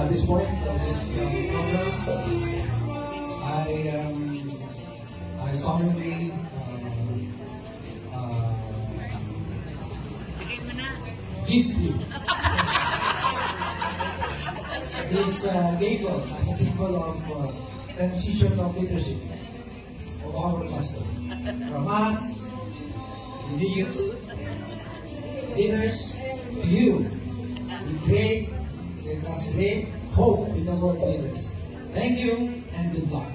At this point of this program, I solemnly give you this label as a symbol of transition of leadership of our cluster. From us, immediate leaders, to you, let us create hope in the world leaders. Thank you and good luck.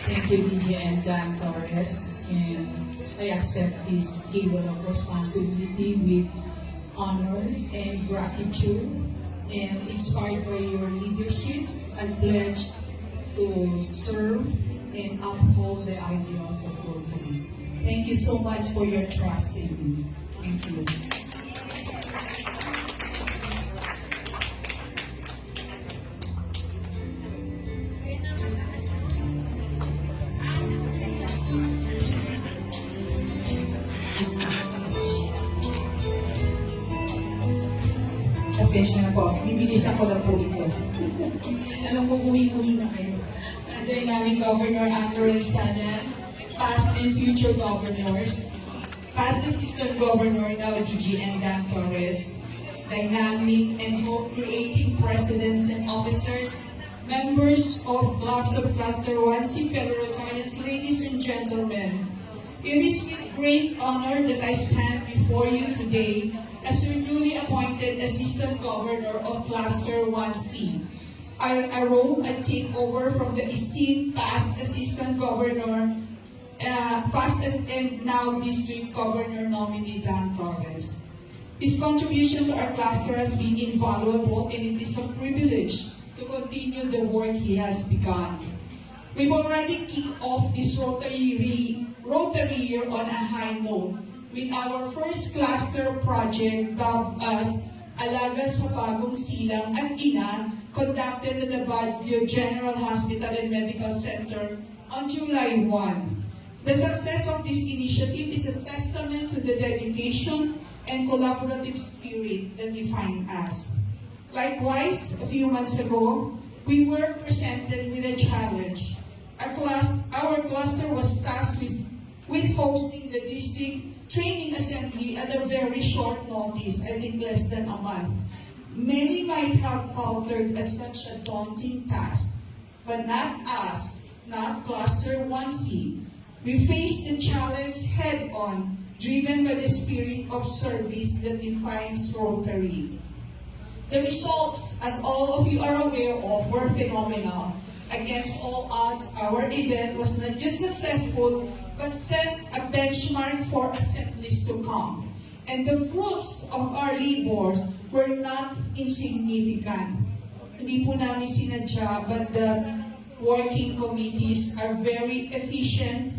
Thank you, DJ and Dan Torres. And I accept this label of responsibility with honor and gratitude. And inspired by your leadership, I pledge to serve and uphold the ideals of Rotary. Thank you so much for your trust in me. Thank you. Pasensya na po. Bibilisan ko na po ito. Alam ko, uwi-uwi na kayo. Dynamic Governor Andrew Sana, past and future governors, past Assistant Governor, now DG and Dan Torres, dynamic and hope-creating presidents and officers, members of Clubs of Cluster 1C, fellow Rotarians, ladies and gentlemen. It is with great honor that I stand before you today as your newly appointed Assistant Governor of Cluster 1C. A role I take over from the esteemed past Assistant Governor, and now District Governor nominee Dan Torres. His contribution to our cluster has been invaluable, and it is a privilege to continue the work he has begun. We've already kicked off this Rotary year on a high note with our first cluster project dubbed as Alaga sa Bagong Silang at Ina, conducted at the Baguio General Hospital and Medical Center on July 1. The success of this initiative is a testament to the dedication and collaborative spirit that define us. Likewise, a few months ago, we were presented with a challenge. Our cluster was tasked with hosting the district training assembly at a very short notice, I think less than a month. Many might have faltered at such a daunting task, but not us, not Cluster 1C. We faced the challenge head-on, driven by the spirit of service that defines Rotary. The results, as all of you are aware of, were phenomenal. Against all odds, our event was not just successful, but set a benchmark for assemblies to come. And the fruits of our labors were not insignificant. Hindi po namin sinadya, but the working committees are very efficient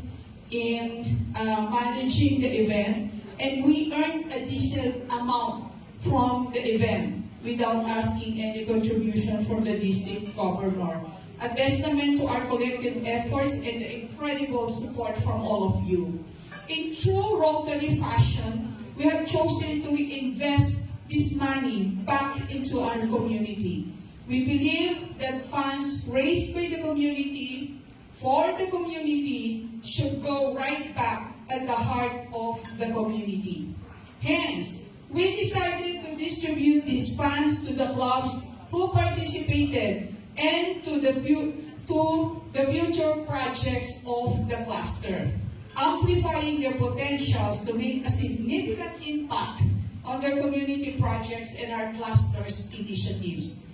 in managing the event, and we earned a decent amount from the event without asking any contribution from the district governor. A testament to our collective efforts and the incredible support from all of you. In true Rotary fashion, we have chosen to reinvest this money back into our community. We believe that funds raised by the community, for the community, should go right back at the heart of the community. Hence, we decided to distribute these funds to the clubs who participated and to the future projects of the cluster, amplifying their potentials to make a significant impact on their community projects and our cluster's initiatives.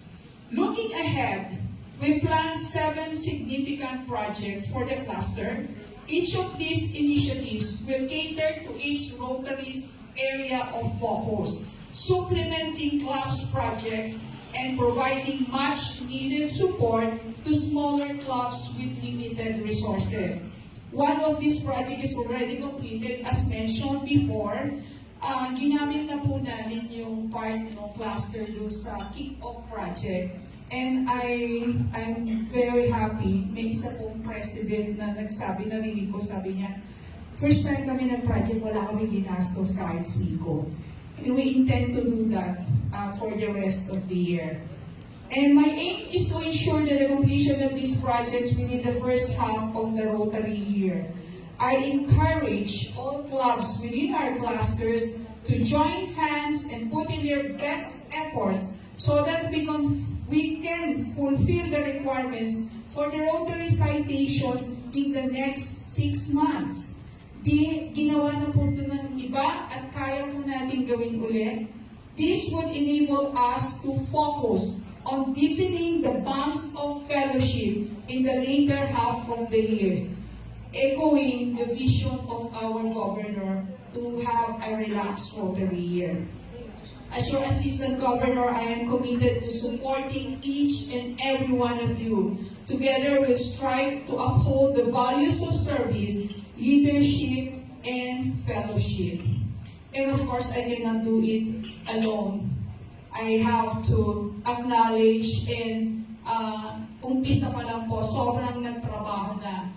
Looking ahead, we plan 7 significant projects for the cluster. Each of these initiatives will cater to each Rotary's area of focus, supplementing clubs' projects and providing much-needed support to smaller clubs with limited resources. One of these projects is already completed, as mentioned before. Ginamit na po namin yung part ng cluster doon sa kick-off project. And I'm very happy. May isa pong president na nagsabi, narinig ko, sabi niya, first time kami ng project, wala kami ginastos kahit siko. we intend to do that for the rest of the year. And my aim is to ensure that the completion of these projects within the first half of the Rotary year. I encourage all clubs within our clusters to join hands and put in their best efforts so that we can fulfill the requirements for the Rotary citations in the next 6 months. Ginawa na po ito ng iba at kaya po natin gawin ulit. This would enable us to focus on deepening the bonds of fellowship in the later half of the years, echoing the vision of our governor to have a relaxed Rotary year. As your Assistant Governor, I am committed to supporting each and every one of you. Together, we'll strive to uphold the values of service, leadership, and fellowship. And of course, I cannot do it alone. I have to acknowledge and umpisa pa lang po, sobrang nagtrabaho na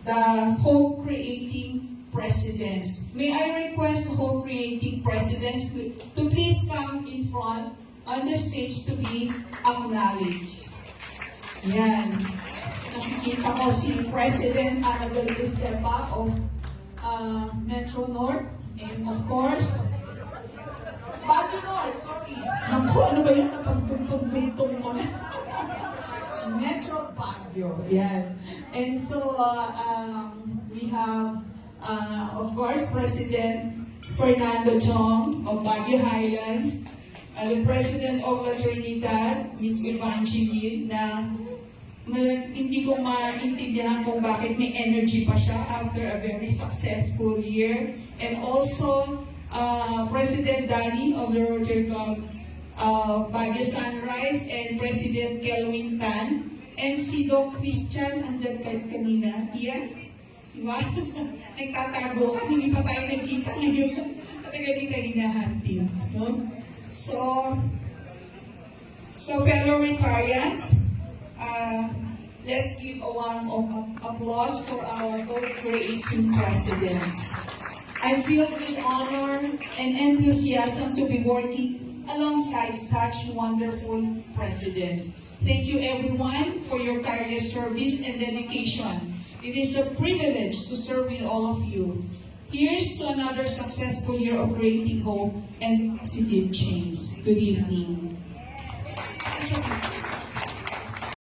the hope-creating presidents. May I request the hope-creating presidents to please come in front on the stage to be acknowledged. Yan. Nakikita ko si President Annabel Estepa of Metro North. And of course, Baguio North, sorry. Naku, ano ba yun? Napagtugtog-tugtog ko na. Metro Baguio. Yan. And so, we have, of course, President Fernando Chong of Baguio Highlands, the President of La Trinidad, Ms. Evangeline, na hindi ko maintindihan kung bakit may energy pa siya after a very successful year. And also, President Danny of the Rotary Club Baguio Sunrise, and President Kelvin Tan, and si Doc Christian, andyan kanina. Iyan? Diba? Nagtatago ka, hindi pa tayo nagkita ngayon. Talaga di tayo hinahantin. No? So fellow retirees, let's give a warm applause for our hope-creating presidents. I feel with honor and enthusiasm to be working alongside such wonderful presidents. Thank you everyone for your tireless service and dedication. It is a privilege to serve with all of you. Here's to another successful year of creating hope and positive change. Good evening.